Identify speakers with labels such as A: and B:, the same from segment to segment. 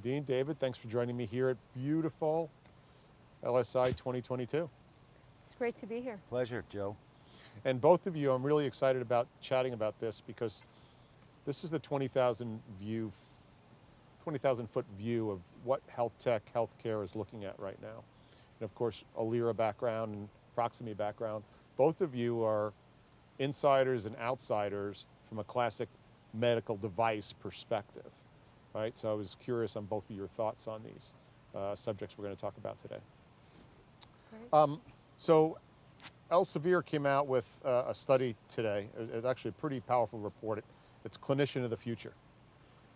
A: Nadine, David, thanks for joining me here at beautiful LSI 2022.
B: It's great to be here.
C: Pleasure, Joe.
A: And both of you, I'm really excited about chatting about this because this is the 20,000 foot view of what health tech, healthcare is looking at right now. And of course, a Lyra background and Proximie background. Both of you are insiders and outsiders from a classic medical device perspective, right? So I was curious on both of your thoughts on these subjects we're going to talk about today. So Elsevier came out with a study today. It's actually a pretty powerful report. It's Clinician of the Future.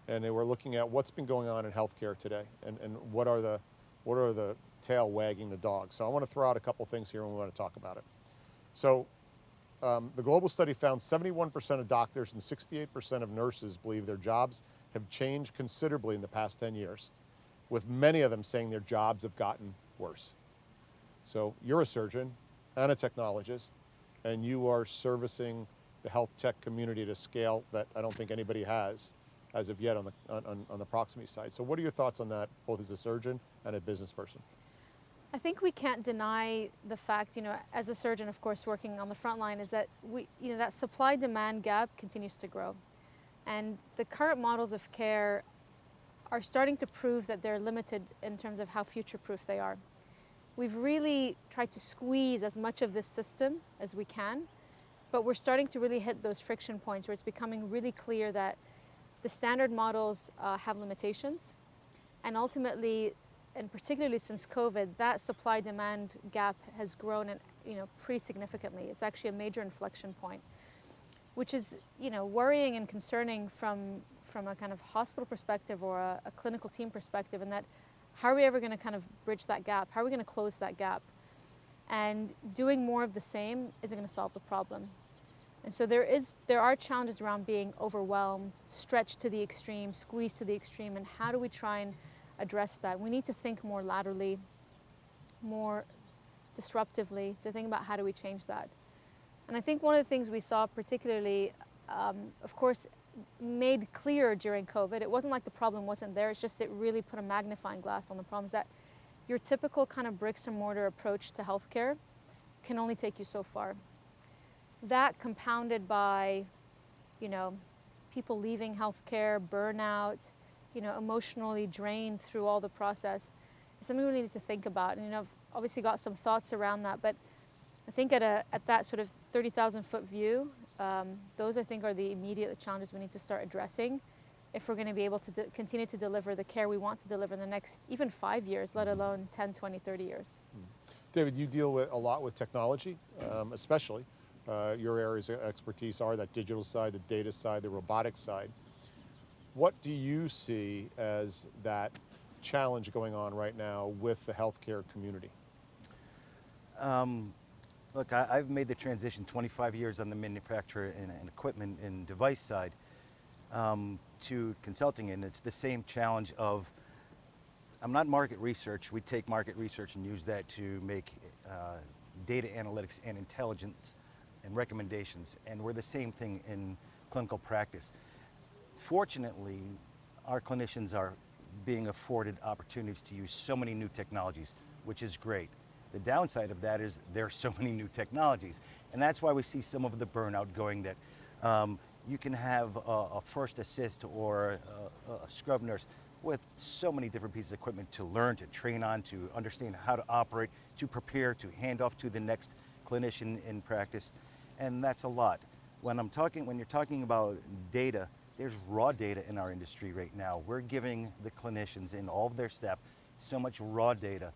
A: And they were looking at what's been going on in healthcare today and what are the tail wagging the dog. So I want to throw out a couple things here and we want to talk about it. So the global study found 71% of doctors and 68% of nurses believe their jobs have changed considerably in the past 10 years, with many of them saying their jobs have gotten worse. So you're a surgeon and a technologist, and you are servicing the health tech community at a scale that I don't think anybody has as of yet on the Proximie side. So what are your thoughts on that, both as a surgeon and a business person?
B: I think we can't deny the fact, as a surgeon, of course, working on the front line, is that that supply-demand gap continues to grow. And the current models of care are starting to prove that they're limited in terms of how future-proof they are. We've really tried to squeeze as much of this system as we can, but we're starting to really hit those friction points where it's becoming really clear that the standard models have limitations, and ultimately, and particularly since COVID, that supply-demand gap has grown, pretty significantly. It's actually a major inflection point, which is, worrying and concerning from a kind of hospital perspective or a clinical team perspective, and that how are we ever going to kind of bridge that gap? How are we going to close that gap? And doing more of the same isn't going to solve the problem. And so there are challenges around being overwhelmed, stretched to the extreme, squeezed to the extreme, and how do we try and address that? We need to think more laterally, more disruptively, to think about how do we change that. And I think one of the things we saw particularly, of course, made clear during COVID, it wasn't like the problem wasn't there, it's just it really put a magnifying glass on the problems that your typical kind of bricks and mortar approach to healthcare can only take you so far. That compounded by, people leaving healthcare, burnout, emotionally drained through all the process, is something we really need to think about. And I've obviously got some thoughts around that, but I think at that sort of 30,000 foot view, those I think are the immediate challenges we need to start addressing if we're going to be able to continue to deliver the care we want to deliver in the next even 5 years, let alone 10, 20, 30 years.
A: David, you deal a lot with technology, especially. Your areas of expertise are that digital side, the data side, the robotics side. What do you see as that challenge going on right now with the healthcare community?
C: Look, I've made the transition 25 years on the manufacturer and equipment and device side to consulting, and it's the same challenge of, I'm not market research. We take market research and use that to make data analytics and intelligence and recommendations, and we're the same thing in clinical practice. Fortunately, our clinicians are being afforded opportunities to use so many new technologies, which is great. The downside of that is there are so many new technologies, and that's why we see some of the burnout going, that you can have a first assist or a scrub nurse with so many different pieces of equipment to learn, to train on, to understand how to operate, to prepare, to hand off to the next clinician in practice, and that's a lot. When you're talking about data, there's raw data in our industry right now. We're giving the clinicians and all of their staff so much raw data.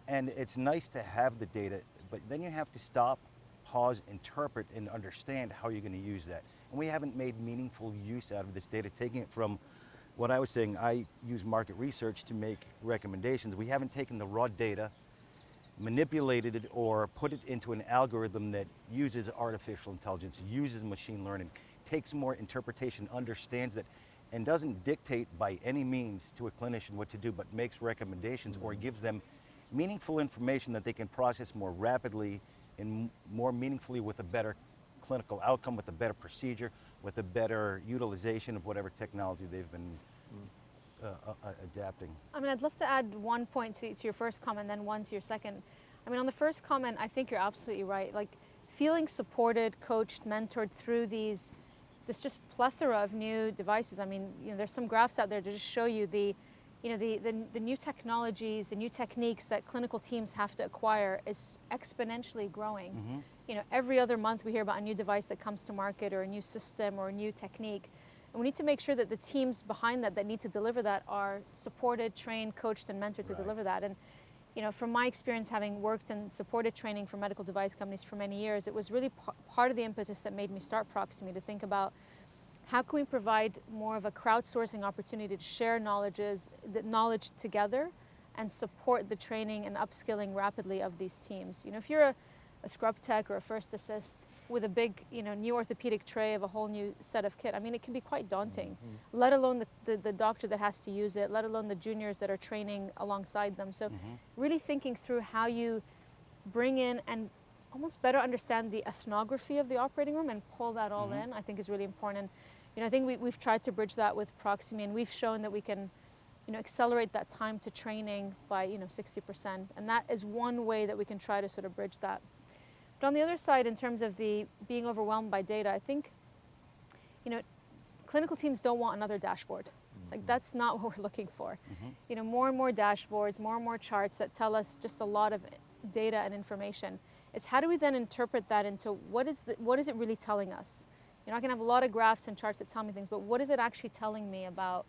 C: And it's nice to have the data, but then you have to stop, pause, interpret, and understand how you're going to use that. And we haven't made meaningful use out of this data, taking it from what I was saying, I use market research to make recommendations. We haven't taken the raw data, manipulated it, or put it into an algorithm that uses artificial intelligence, uses machine learning, takes more interpretation, understands that, and doesn't dictate by any means to a clinician what to do, but makes recommendations or gives them meaningful information that they can process more rapidly and more meaningfully with a better clinical outcome, with a better procedure, with a better utilization of whatever technology they've been adapting?
B: I mean, I'd love to add one point to your first comment, then one to your second. I mean, on the first comment, I think you're absolutely right. Like, feeling supported, coached, mentored through this just plethora of new devices. I mean, there's some graphs out there to just show you the new technologies, the new techniques that clinical teams have to acquire is exponentially growing. Every other month we hear about a new device that comes to market, or a new system, or a new technique. And we need to make sure that the teams behind that need to deliver that are supported, trained, coached, and mentored to deliver that. And from my experience, having worked and supported training for medical device companies for many years, it was really part of the impetus that made me start Proximie, to think about how can we provide more of a crowdsourcing opportunity to share the knowledge together and support the training and upskilling rapidly of these teams. If you're a scrub tech or a first assist with a big, new orthopedic tray of a whole new set of kit, I mean, it can be quite daunting, let alone the doctor that has to use it, let alone the juniors that are training alongside them. So really thinking through how you bring in and almost better understand the ethnography of the operating room and pull that all in, I think is really important. And I think we've tried to bridge that with Proximie, and we've shown that we can accelerate that time to training by 60%. And that is one way that we can try to sort of bridge that. But on the other side, in terms of the being overwhelmed by data, I think clinical teams don't want another dashboard. Like, that's not what we're looking for. More and more dashboards, more and more charts that tell us just a lot of data and information. It's how do we then interpret that into what is it really telling us? I can have a lot of graphs and charts that tell me things, but what is it actually telling me about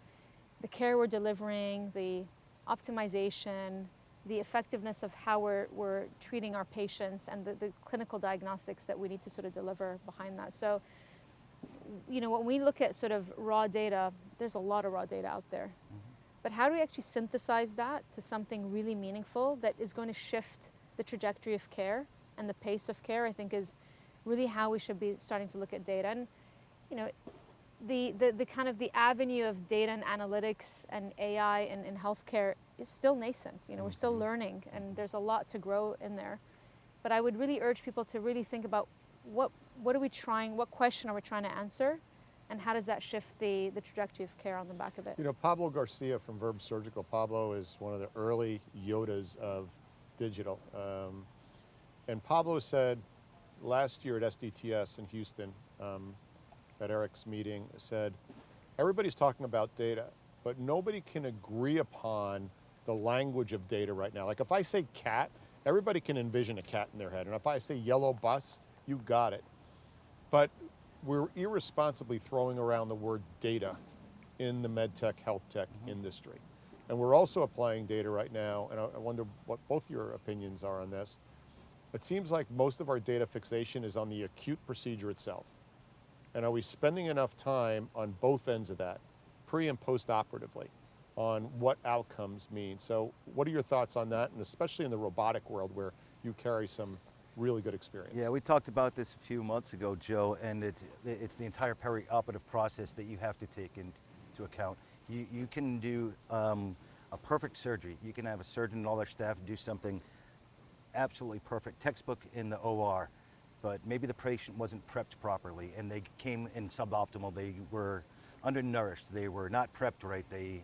B: the care we're delivering, the optimization, the effectiveness of how we're treating our patients, and the clinical diagnostics that we need to sort of deliver behind that. So, when we look at sort of raw data, there's a lot of raw data out there. But how do we actually synthesize that to something really meaningful that is going to shift the trajectory of care and the pace of care, I think is really how we should be starting to look at data. And the kind of the avenue of data and analytics and AI in healthcare is still nascent. We're still learning, and there's a lot to grow in there. But I would really urge people to really think about what question are we trying to answer, and how does that shift the trajectory of care on the back of it?
A: Pablo Garcia from Verb Surgical. Pablo is one of the early Yodas of digital. And Pablo said last year at SDTS in Houston, at Eric's meeting, said, everybody's talking about data, but nobody can agree upon the language of data right now. Like, if I say cat, everybody can envision a cat in their head. And if I say yellow bus, you got it. But we're irresponsibly throwing around the word data in the medtech, health tech industry. And we're also applying data right now, and I wonder what both your opinions are on this. It seems like most of our data fixation is on the acute procedure itself. And are we spending enough time on both ends of that, pre and post-operatively, on what outcomes mean? So what are your thoughts on that, and especially in the robotic world where you carry some really good experience?
C: Yeah, we talked about this a few months ago, Joe, and it's the entire perioperative process that you have to take into account. You can do a perfect surgery. You can have a surgeon and all their staff do something absolutely perfect, textbook in the OR, but maybe the patient wasn't prepped properly and they came in suboptimal. They were undernourished. They were not prepped right. They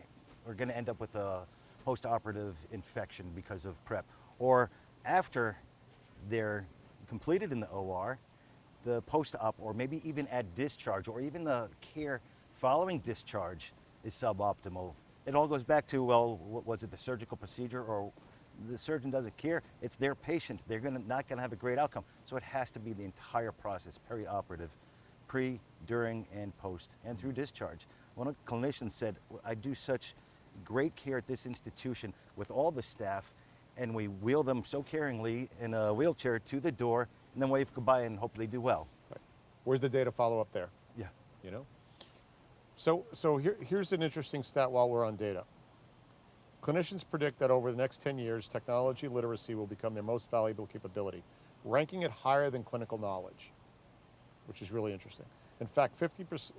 C: are going to end up with a post-operative infection because of prep. Or after they're completed in the OR, the post-op, or maybe even at discharge, or even the care following discharge is suboptimal. It all goes back to, well, was it the surgical procedure, or the surgeon doesn't care? It's their patient. They're not gonna have a great outcome. So it has to be the entire process, perioperative, pre, during, and post, and through discharge. One of the clinicians said, I do such great care at this institution with all the staff, and we wheel them so caringly in a wheelchair to the door, and then wave goodbye and hope they do well.
A: Right. Where's the data follow up there?
C: Yeah.
A: So here's an interesting stat while we're on data. Clinicians predict that over the next 10 years, technology literacy will become their most valuable capability, ranking it higher than clinical knowledge, which is really interesting. In fact, 56%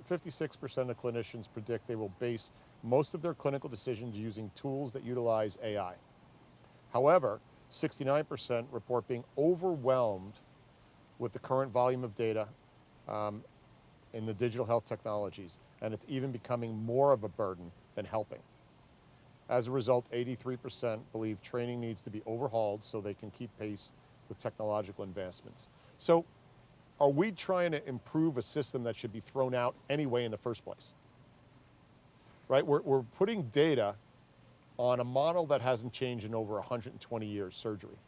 A: of clinicians predict they will base most of their clinical decisions using tools that utilize AI. However, 69% report being overwhelmed with the current volume of data in the digital health technologies, and it's even becoming more of a burden than helping. As a result, 83% believe training needs to be overhauled so they can keep pace with technological advancements. So are we trying to improve a system that should be thrown out anyway in the first place? Right, we're putting data on a model that hasn't changed in over 120 years, surgery.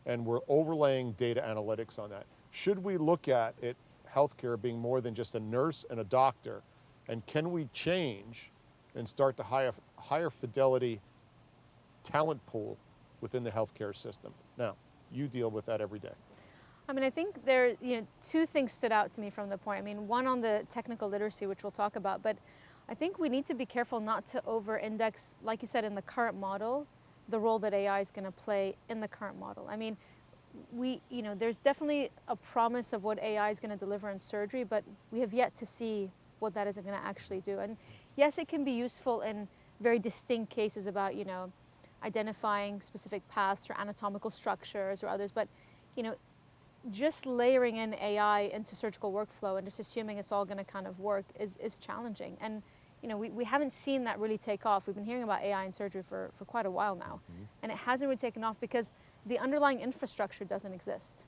A: And we're overlaying data analytics on that. Should we look at it, healthcare being more than just a nurse and a doctor? And can we change and start to higher fidelity talent pool within the healthcare system? Now, you deal with that every day.
B: I mean, I think there, two things stood out to me from the point. I mean, one on the technical literacy, which we'll talk about, but I think we need to be careful not to over-index, like you said, in the current model, the role that AI is going to play in the current model. I mean, there's definitely a promise of what AI is going to deliver in surgery, but we have yet to see what that is going to actually do. And yes, it can be useful in very distinct cases about, identifying specific paths or anatomical structures or others, but, just layering in AI into surgical workflow and just assuming it's all going to kind of work is challenging. And we haven't seen that really take off. We've been hearing about AI in surgery for quite a while now, and it hasn't really taken off because the underlying infrastructure doesn't exist.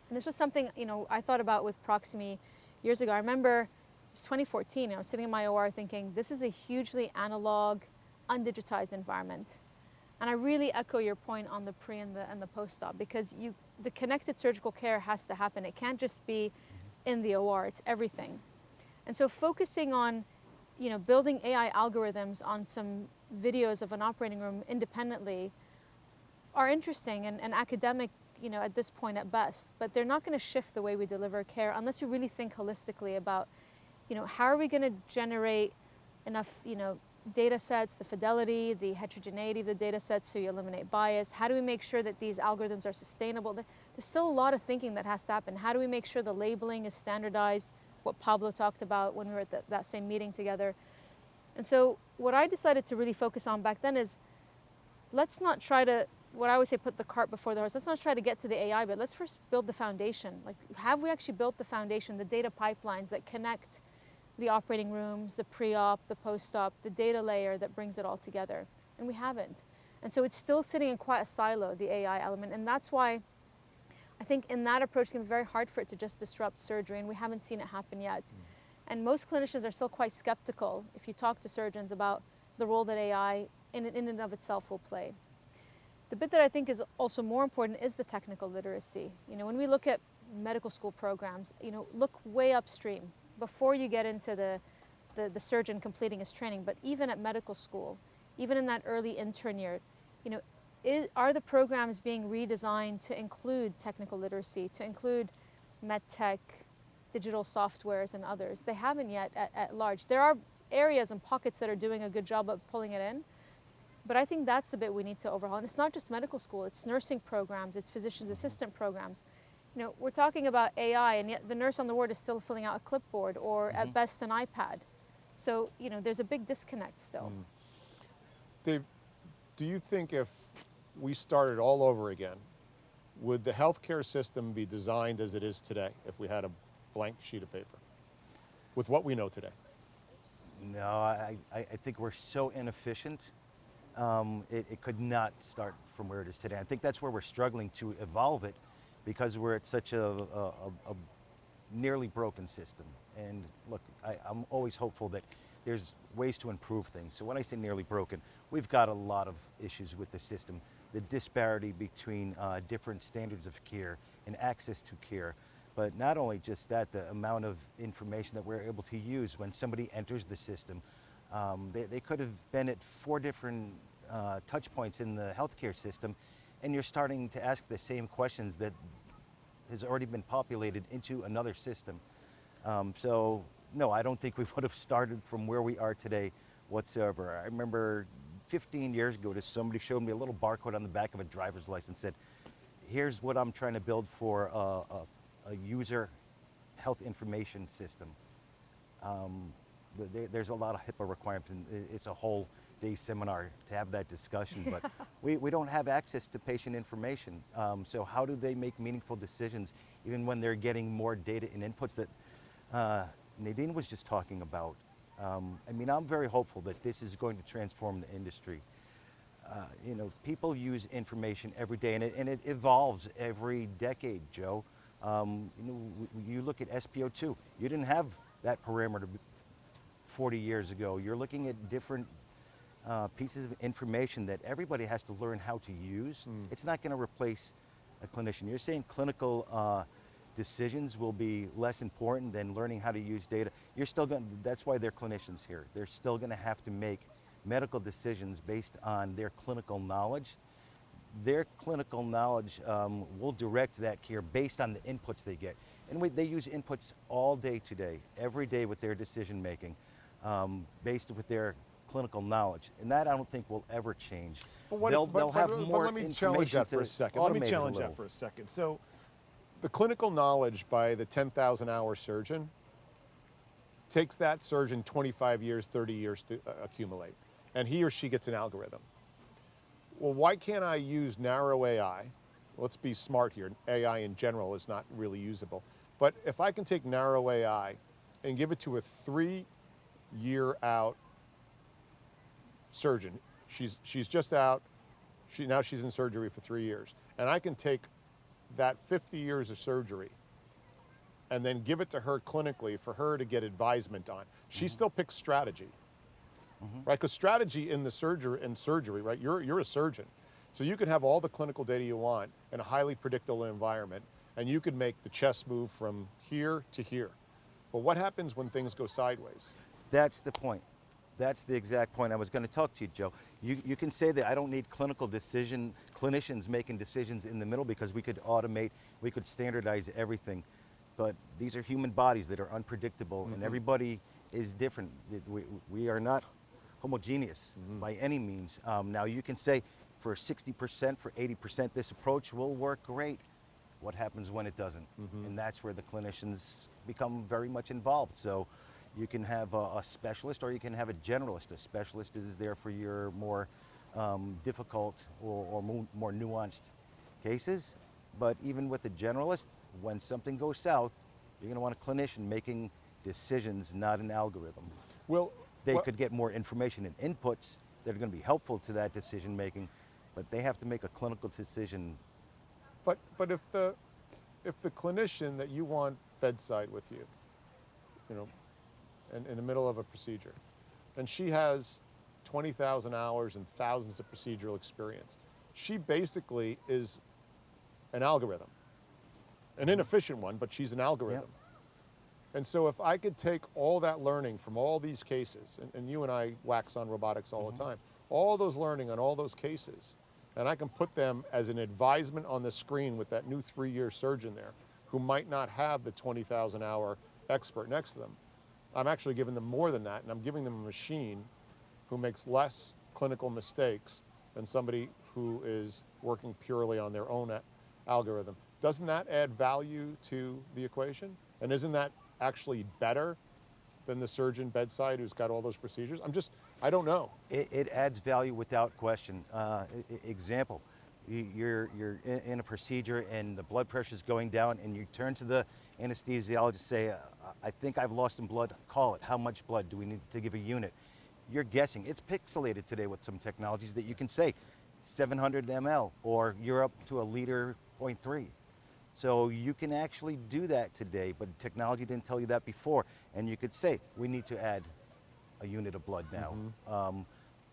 B: And this was something I thought about with Proximie years ago. I remember it was 2014. I was sitting in my OR thinking, this is a hugely analog, undigitized environment. And I really echo your point on the pre and the post-op, because the connected surgical care has to happen. It can't just be in the OR, it's everything. And so focusing on, building AI algorithms on some videos of an operating room independently are interesting and academic, at this point at best, but they're not going to shift the way we deliver care unless we really think holistically about, how are we going to generate enough, data sets, the fidelity, the heterogeneity of the data sets so you eliminate bias. How do we make sure that these algorithms are sustainable? There's still a lot of thinking that has to happen. How do we make sure the labeling is standardized? What Pablo talked about when we were at that same meeting together. And so what I decided to really focus on back then is, let's not try to, what I always say, put the cart before the horse. Let's not try to get to the AI, but let's first build the foundation. Like, have we actually built the foundation, the data pipelines that connect the operating rooms, the pre-op, the post-op, the data layer that brings it all together? And we haven't. And so it's still sitting in quite a silo, the AI element. And that's why I think in that approach, it's going to be very hard for it to just disrupt surgery, and we haven't seen it happen yet. And most clinicians are still quite skeptical, if you talk to surgeons, about the role that AI in and of itself will play. The bit that I think is also more important is the technical literacy. When we look at medical school programs, look way upstream, before you get into the surgeon completing his training, but even at medical school, even in that early intern year, are the programs being redesigned to include technical literacy, to include medtech, digital softwares and others? They haven't yet at large. There are areas and pockets that are doing a good job of pulling it in, but I think that's the bit we need to overhaul. And it's not just medical school, it's nursing programs, it's physician's assistant programs. We're talking about AI, and yet the nurse on the ward is still filling out a clipboard or at best an iPad. So, there's a big disconnect still.
A: Dave, do you think if we started all over again, would the healthcare system be designed as it is today if we had a blank sheet of paper with what we know today?
C: No, I think we're so inefficient. It could not start from where it is today. I think that's where we're struggling to evolve it, because we're at such a nearly broken system. And look, I'm always hopeful that there's ways to improve things. So when I say nearly broken, we've got a lot of issues with the system. The disparity between different standards of care and access to care. But not only just that, the amount of information that we're able to use when somebody enters the system. They could have been at 4 different touch points in the healthcare system, and you're starting to ask the same questions that has already been populated into another system. So no, I don't think we would have started from where we are today whatsoever. I remember 15 years ago, somebody showed me a little barcode on the back of a driver's license, said, here's what I'm trying to build for a user health information system. There's a lot of HIPAA requirements, and it's a whole day seminar to have that discussion, but we don't have access to patient information. So how do they make meaningful decisions even when they're getting more data and inputs that Nadine was just talking about? I mean, I'm very hopeful that this is going to transform the industry. You know, people use information every day, and it evolves every decade, Joe. You know, you look at SPO2. You didn't have that parameter 40 years ago. You're looking at different pieces of information that everybody has to learn how to use. It's not going to replace a clinician. You're saying clinical decisions will be less important than learning how to use data. You're still going. That's why they're clinicians here. They're still going to have to make medical decisions based on their clinical knowledge. Their clinical knowledge will direct that care based on the inputs they get. And they use inputs all day today, every day with their decision making, based with their clinical knowledge. And that I don't think will ever change.
A: But what
C: They'll have more
A: let me challenge that for a second. Let me challenge that for a second. So the clinical knowledge by the 10,000 hour surgeon takes that surgeon 25 years, 30 years to accumulate. And he or she gets an algorithm. Well, why can't I use narrow AI? Let's be smart here. AI in general is not really usable. But if I can take narrow AI and give it to a 3-year out surgeon, she's just out, now she's in surgery for 3 years, and I can take that 50 years of surgery and then give it to her clinically for her to get advisement on. She still picks strategy. Right, because strategy in the surgery, right? You're a surgeon, so you can have all the clinical data you want in a highly predictable environment, and you can make the chest move from here to here. But what happens when things go sideways?
C: That's the point. That's the exact point I was going to talk to you, Joe. You can say that I don't need clinicians making decisions in the middle because we could automate, we could standardize everything. But these are human bodies that are unpredictable, and everybody is different. We are not homogeneous by any means. Now you can say for 60%, for 80%, this approach will work great. What happens when it doesn't? And that's where the clinicians become very much involved. So you can have a specialist or you can have a generalist. A specialist is there for your more difficult or more nuanced cases. But even with the generalist, when something goes south, you're going to want a clinician making decisions, not an algorithm.
A: Well,
C: They could get more information and inputs that are going to be helpful to that decision making, but they have to make a clinical decision.
A: but if the clinician that you want bedside with you, you know, in the middle of a procedure, and she has 20,000 hours and thousands of procedural experience, she basically is an algorithm, an inefficient one, but she's an algorithm. And so if I could take all that learning from all these cases, and you and I wax on robotics all the time, all those learning on all those cases, and I can put them as an advisement on the screen with that new 3-year surgeon there who might not have the 20,000 hour expert next to them. I'm actually giving them more than that, and I'm giving them a machine who makes less clinical mistakes than somebody who is working purely on their own algorithm. Doesn't that add value to the equation? And isn't that actually better than the surgeon bedside who's got all those procedures? I don't know.
C: It adds value without question. Example, you're in a procedure and the blood pressure is going down and you turn to the anesthesiologist, say, I think I've lost some blood, call it. How much blood do we need to give a unit? You're guessing. It's pixelated today with some technologies that you can say 700 ml or you're up to a liter 0.3. So you can actually do that today, but technology didn't tell you that before. And you could say, we need to add a unit of blood now.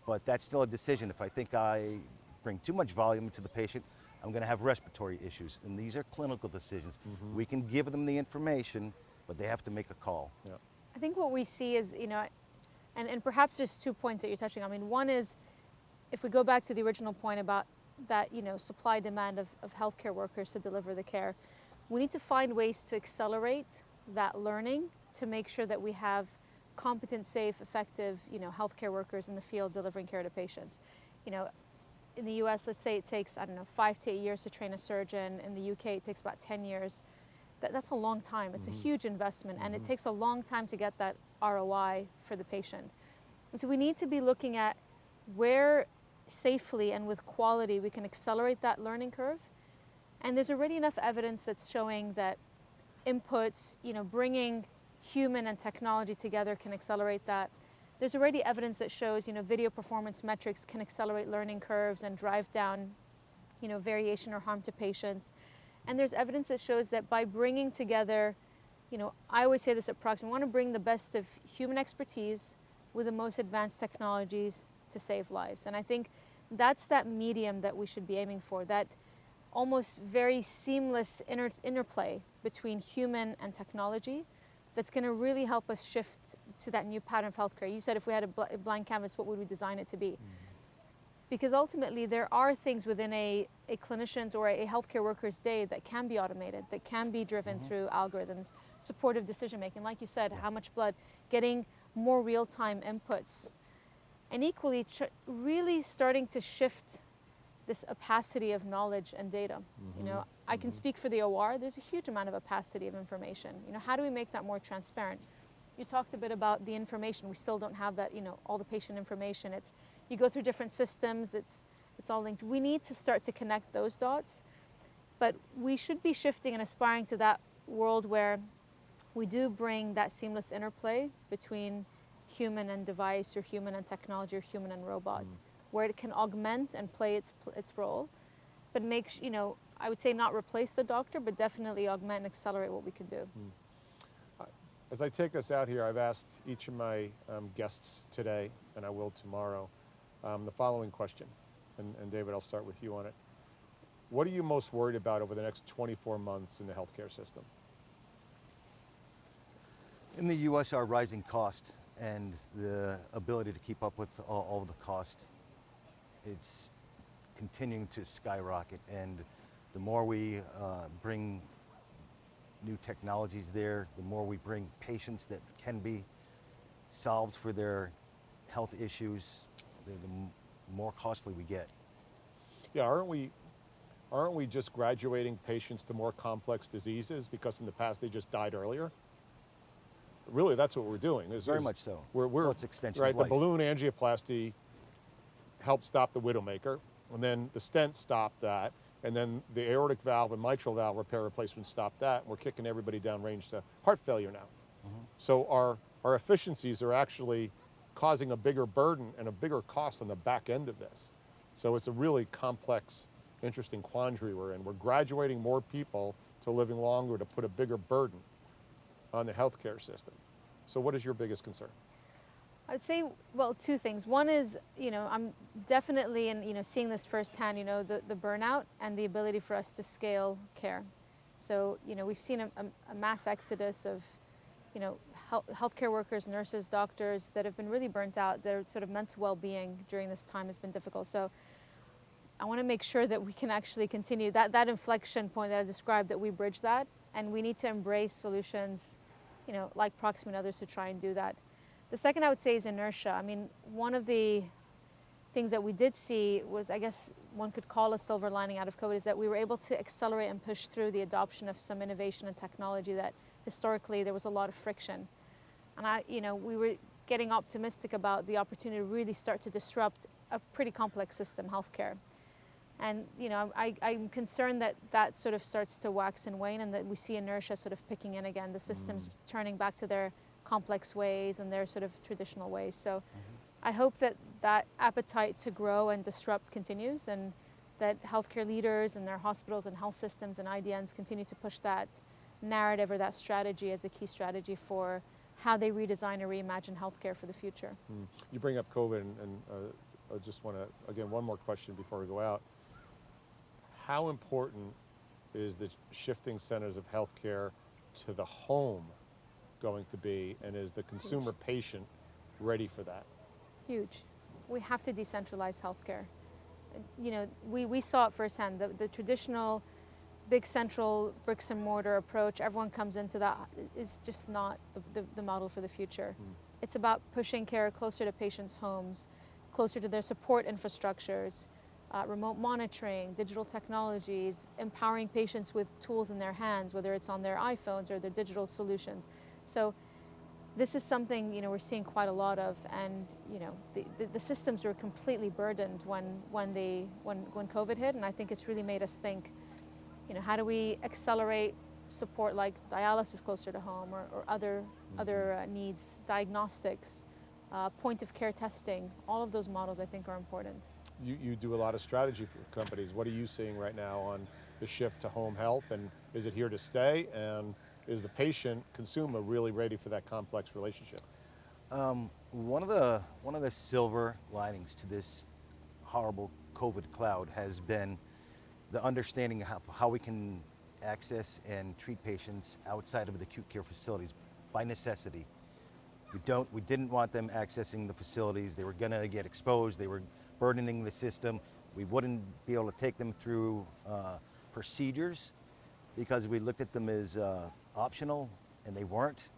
C: But that's still a decision. If I think I bring too much volume to the patient, I'm going to have respiratory issues. And these are clinical decisions. We can give them the information, but they have to make a call.
A: Yeah.
B: I think what we see is, you know, and perhaps there's 2 points that you're touching on. I mean, one is, if we go back to the original point about that, you know, supply demand of healthcare workers to deliver the care, we need to find ways to accelerate that learning to make sure that we have competent, safe, effective, you know, healthcare workers in the field delivering care to patients. You know, in the US, let's say it takes, I don't know, 5 to 8 years to train a surgeon. In the UK, it takes about 10 years. That's a long time. It's a huge investment, and it takes a long time to get that ROI for the patient. And so we need to be looking at where safely and with quality we can accelerate that learning curve. And there's already enough evidence that's showing that inputs, you know, bringing human and technology together can accelerate that. there's already evidence that shows, video performance metrics can accelerate learning curves and drive down, variation or harm to patients. And there's evidence that shows that by bringing together, I always say this at Prox, we want to bring the best of human expertise with the most advanced technologies to save lives. And I think that's that medium that we should be aiming for, that almost very seamless interplay between human and technology that's going to really help us shift to that new pattern of healthcare. You said if we had a blank canvas, what would we design it to be? Because ultimately there are things within a clinician's or a healthcare worker's day that can be automated, that can be driven through algorithms, supportive decision making, like you said, how much blood, getting more real-time inputs, and equally really starting to shift this opacity of knowledge and data. I can speak for the OR, there's a huge amount of opacity of information. How do we make that more transparent? You talked a bit about the information. We still don't have that, all the patient information. You go through different systems, it's all linked. We need to start to connect those dots, but we should be shifting and aspiring to that world where we do bring that seamless interplay between human and device, or human and technology, or human and robot, where it can augment and play its role, but I would say not replace the doctor, but definitely augment and accelerate what we can do.
A: As I take us out here, I've asked each of my guests today, and I will tomorrow, the following question. And David, I'll start with you on it. What are you most worried about over the next 24 months in the healthcare system?
C: In the US, our rising cost and the ability to keep up with all the costs, it's continuing to skyrocket. And the more we bring new technologies there, the more we bring patients that can be solved for their health issues, the more costly we get.
A: Yeah, aren't we just graduating patients to more complex diseases because in the past they just died earlier? Really, that's what we're doing.
C: Very much so.
A: Well,
C: it's extension
A: right,
C: of life.
A: the balloon angioplasty helped stop the widowmaker, and then the stent stopped that, and then the aortic valve and mitral valve repair replacement stopped that, and we're kicking everybody downrange to heart failure now. So our efficiencies are actually causing a bigger burden and a bigger cost on the back end of this. So it's a really complex, interesting quandary we're in. We're graduating more people to living longer to put a bigger burden on the healthcare system. So what is your biggest concern?
B: I'd say, well, two things. One is, I'm definitely, seeing this firsthand, the burnout and the ability for us to scale care. So, we've seen a mass exodus of, healthcare workers, nurses, doctors that have been really burnt out. Their sort of mental well-being during this time has been difficult. So I want to make sure that we can actually continue that inflection point that I described, that we bridge that, and we need to embrace solutions, like Proxima and others to try and do that. The second I would say is inertia. I mean, one of the things that we did see was, I guess one could call a silver lining out of COVID, is that we were able to accelerate and push through the adoption of some innovation and technology that historically there was a lot of friction. And we were getting optimistic about the opportunity to really start to disrupt a pretty complex system, healthcare. And I'm concerned that that sort of starts to wax and wane, and that we see inertia sort of picking in again, the systems turning back to their complex ways and their sort of traditional ways. So I hope that that appetite to grow and disrupt continues, and that healthcare leaders and their hospitals and health systems and IDNs continue to push that narrative or that strategy as a key strategy for how they redesign or reimagine healthcare for the future.
A: You bring up COVID, and I just want to, again, one more question before we go out. How important is the shifting centers of healthcare to the home going to be, and is the consumer patient ready for that?
B: Huge. We have to decentralize healthcare. We saw it firsthand. The traditional big central bricks and mortar approach, everyone comes into that, is just not the model for the future. It's about pushing care closer to patients' homes, closer to their support infrastructures, remote monitoring, digital technologies, empowering patients with tools in their hands, whether it's on their iPhones or their digital solutions. So this is something we're seeing quite a lot of, and the systems were completely burdened when COVID hit, and I think it's really made us think, how do we accelerate support like dialysis closer to home, or other needs, diagnostics, point of care testing. All of those models I think are important.
A: You do a lot of strategy for companies. What are you seeing right now on the shift to home health, and is it here to stay, and is the patient consumer really ready for that complex relationship?
C: One of the silver linings to this horrible COVID cloud has been the understanding of how we can access and treat patients outside of the acute care facilities by necessity. We didn't want them accessing the facilities. They were going to get exposed. They were burdening the system. We wouldn't be able to take them through procedures because we looked at them as optional, and they weren't,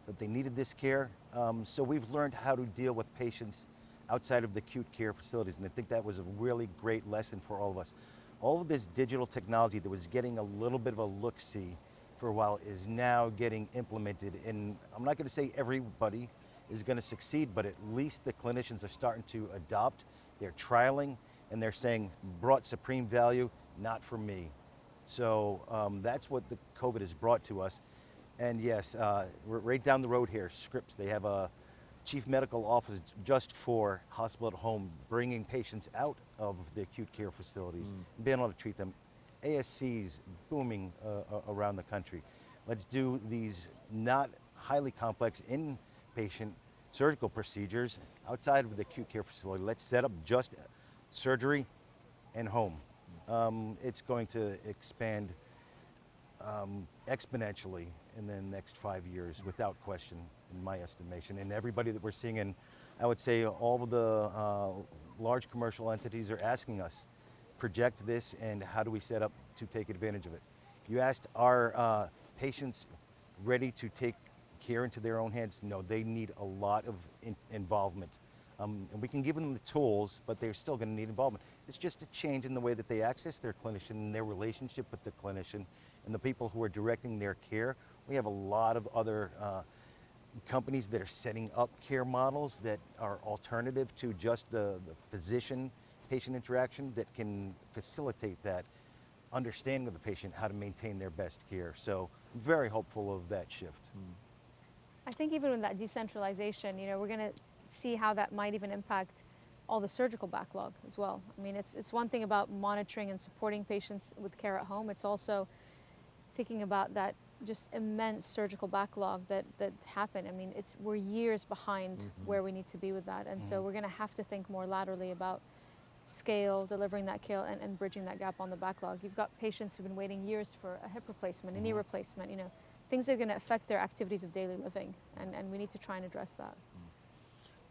C: but they needed this care. So we've learned how to deal with patients outside of the acute care facilities, and I think that was a really great lesson for all of us. All of this digital technology that was getting a little bit of a look-see for a while is now getting implemented, and I'm not going to say everybody is going to succeed, but at least the clinicians are starting to adopt. They're trialing, and they're saying, brought supreme value, not for me. So that's what the COVID has brought to us. And yes, we're right down the road here, Scripps. They have a chief medical officer just for hospital at home, bringing patients out of the acute care facilities, being able to treat them. ASCs booming around the country. Let's do these not highly complex inpatient surgical procedures outside of the acute care facility. Let's set up just surgery and home. It's going to expand exponentially in the next 5 years, without question, in my estimation. And everybody that we're seeing, and I would say all of the large commercial entities are asking us, project this, and how do we set up to take advantage of it? You asked, are patients ready to take care into their own hands? No, they need a lot of involvement. And we can give them the tools, but they're still going to need involvement. It's just a change in the way that they access their clinician and their relationship with the clinician and the people who are directing their care. We have a lot of other companies that are setting up care models that are alternative to just the physician-patient interaction that can facilitate that understanding of the patient, how to maintain their best care. So I'm very hopeful of that shift.
B: I think even with that decentralization, we're going to see how that might even impact all the surgical backlog as well. I mean, it's one thing about monitoring and supporting patients with care at home. It's also thinking about that just immense surgical backlog that happened. I mean, we're years behind where we need to be with that. And so we're going to have to think more laterally about scale, delivering that care, and bridging that gap on the backlog. You've got patients who've been waiting years for a hip replacement, a knee replacement, things that are going to affect their activities of daily living. And we need to try and address that.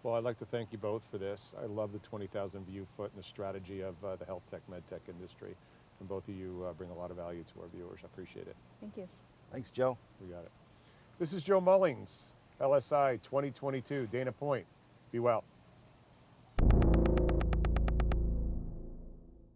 A: Well, I'd like to thank you both for this. I love the 20,000 view foot and the strategy of the health tech, med tech industry. And both of you bring a lot of value to our viewers. I appreciate it.
B: Thank you.
C: Thanks, Joe.
A: We got it. This is Joe Mullings, LSI 2022, Dana Point. Be well.